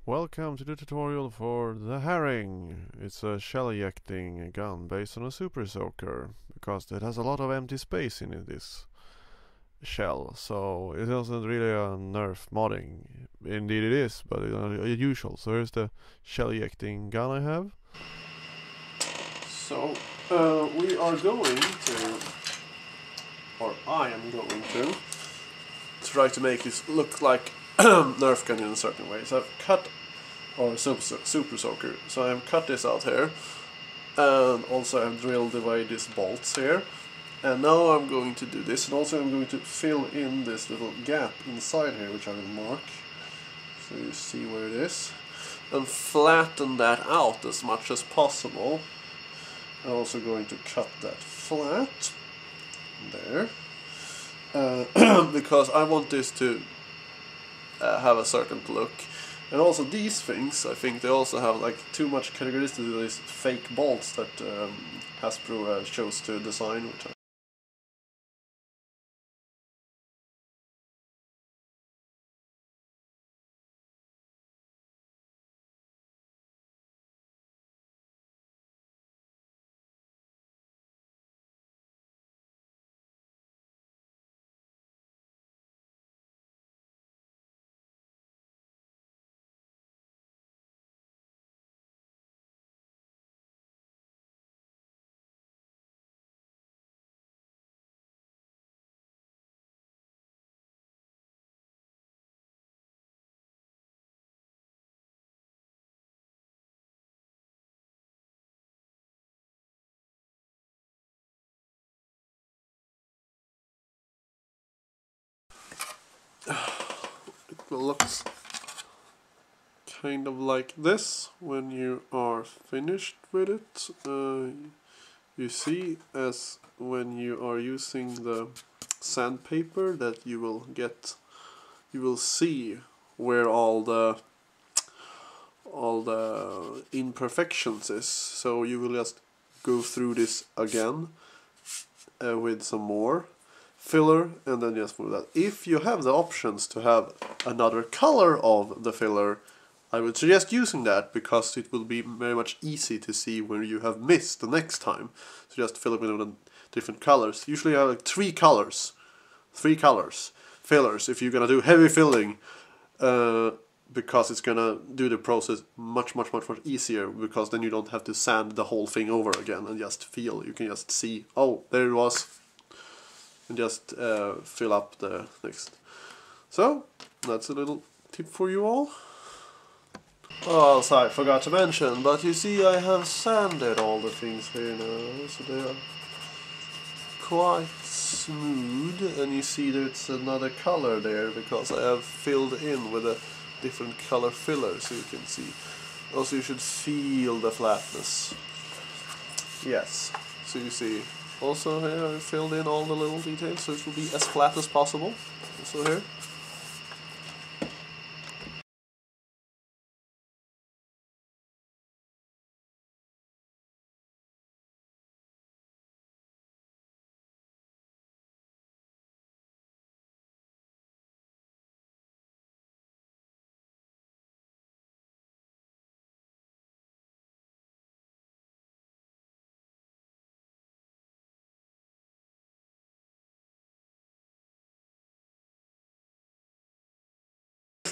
Welcome to the tutorial for the Herring. It's a shell ejecting gun based on a Super Soaker, because it has a lot of empty space in this shell, so it isn't really a Nerf modding. Indeed it is, but it's not usual. So here's the shell ejecting gun I have. So we are going to, or I am going to, try to make this look like Nerf gun in a certain way. So I've cut, or Super Soaker, so I've cut this out here, and also I've drilled away these bolts here, and now I'm going to do this, and also I'm going to fill in this little gap inside here, which I will mark, so you see where it is, and flatten that out as much as possible. I'm also going to cut that flat, there, because I want this to have a certain look. And also these things, I think they also have like too much characteristics of these fake bolts that Hasbro chose to design. Which it looks kind of like this when you are finished with it. You see, as when you are using the sandpaper, that you will see where all the imperfections is. So you will just go through this again with some more filler, and then just move that. If you have the options to have another color of the filler, I would suggest using that, because it will be very much easy to see where you have missed the next time. So just fill it with different colors. Usually I have like three colors fillers if you're gonna do heavy filling, because it's gonna do the process much easier, because then you don't have to sand the whole thing over again and just feel. You can just see, oh, there it was, and just fill up the next. So that's a little tip for you all. Oh, sorry, I forgot to mention, but you see I have sanded all the things here now, so they are quite smooth, and you see there's another color there because I have filled in with a different color filler, so you can see. Also, you should feel the flatness. Yes, so you see. Also here I filled in all the little details, so it will be as flat as possible. Also here.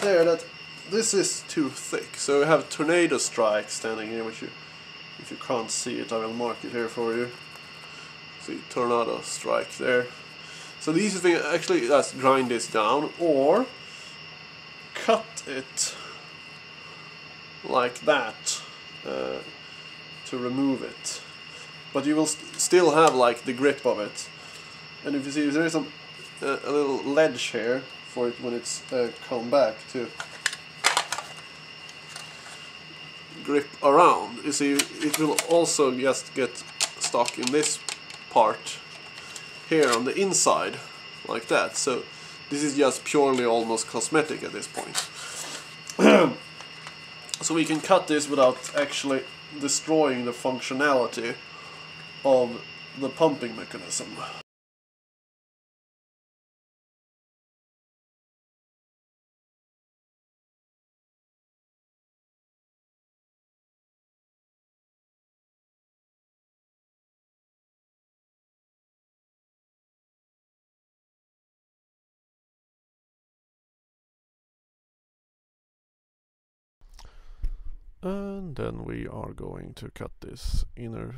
There, that this is too thick, so we have Tornado Strike standing here, which if you can't see it, I will mark it here for you. See, Tornado Strike there. So the easiest thing, actually, let's grind this down, or cut it like that to remove it. But you will still have like the grip of it. And if you see, there is a little ledge here for it when it's come back to grip around. You see, it will also just get stuck in this part here on the inside, like that. So this is just purely almost cosmetic at this point. So we can cut this without actually destroying the functionality of the pumping mechanism. And then we are going to cut this inner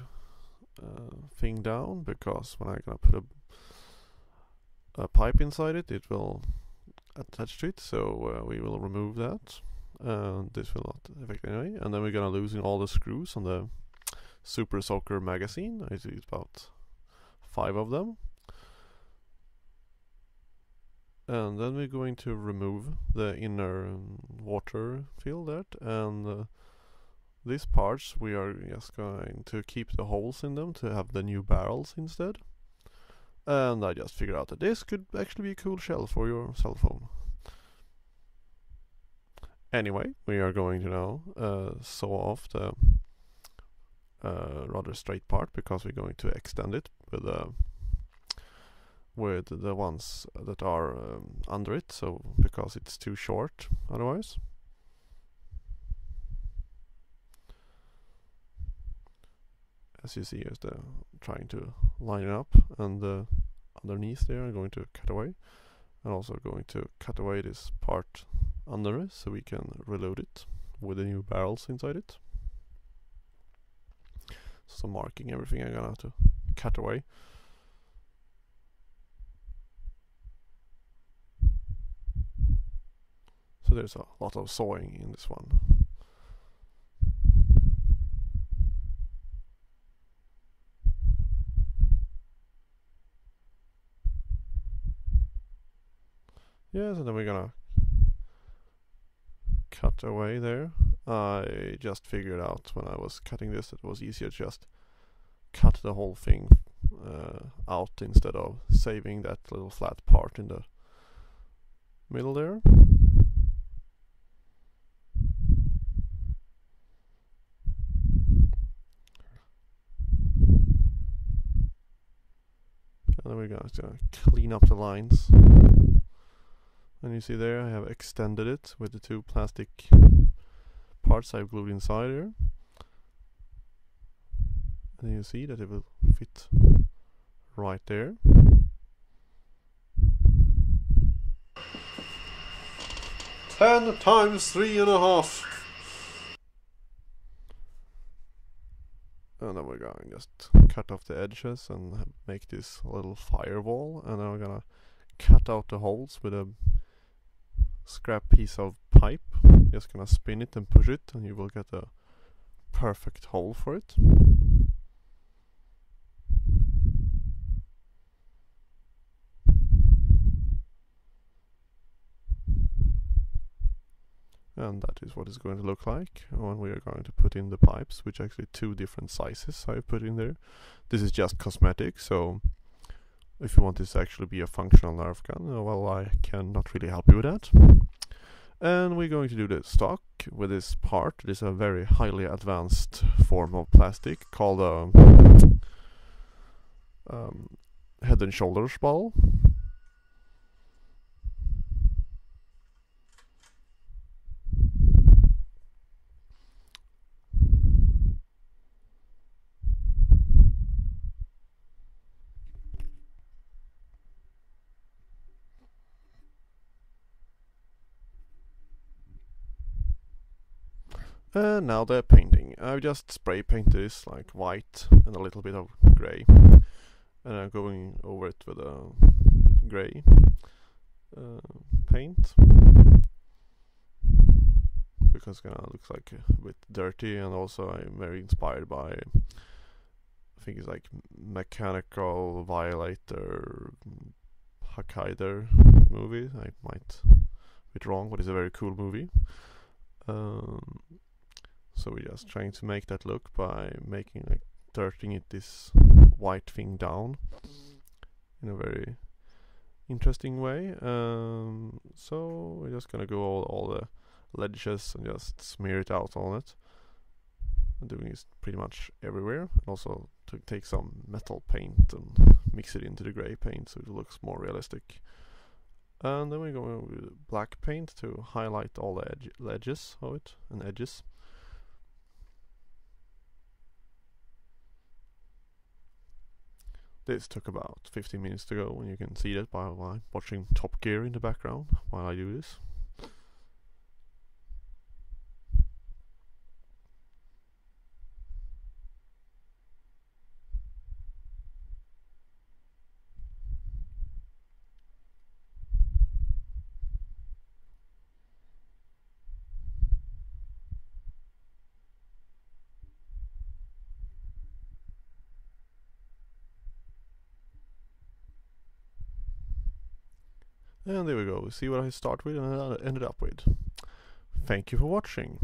thing down, because when I'm gonna put a pipe inside it, it will attach to it, so we will remove that. And this will not affect anyway. And then we're gonna loosen all the screws on the Super Soaker magazine. I see it's about 5 of them. And then we're going to remove the inner water filter, and these parts we are just going to keep the holes in them to have the new barrels instead. And I just figured out that this could actually be a cool shell for your cell phone. Anyway, we are going to now saw off the rather straight part, because we're going to extend it with the ones that are under it, so because it's too short otherwise. As you see, as they're trying to line it up, and underneath there I'm going to cut away, and also going to cut away this part under it so we can reload it with the new barrels inside it. So marking everything I'm gonna have to cut away. So there's a lot of sawing in this one. Yes, and then we're gonna cut away there. I just figured out when I was cutting this that it was easier to just cut the whole thing out instead of saving that little flat part in the middle there. And then we're going to clean up the lines. And you see there I have extended it with the 2 plastic parts I've glued inside here. And you see that it will fit right there. Ten times 3.5. And then we're going to just cut off the edges and make this little firewall. And then we're gonna cut out the holes with a scrap piece of pipe. Just gonna spin it and push it, and you will get a perfect hole for it. And that is what it's going to look like when we are going to put in the pipes, which are actually 2 different sizes I put in there. This is just cosmetic, so if you want this to actually be a functional Nerf gun, well, I cannot really help you with that. And we're going to do the stock with this part. This is a very highly advanced form of plastic called a head and shoulders ball. And now the painting. I've just spray painted this like white and a little bit of grey, and I'm going over it with a grey paint, because it kind of looks like a bit dirty, and also I'm very inspired by, I think it's like Mechanical Violator Hakkaider movie. I might be wrong, but it's a very cool movie. So we're just trying to make that look by making, like, dirtying it this white thing down in a very interesting way. So we're just gonna go all the ledges and just smear it out on it. I'm doing this pretty much everywhere. And also to take some metal paint and mix it into the grey paint so it looks more realistic. And then we're going with black paint to highlight all the edges of it and edges. This took about 15 minutes to go, and you can see that by watching Top Gear in the background while I do this. And there we go. See what I start with and I ended up with. Thank you for watching.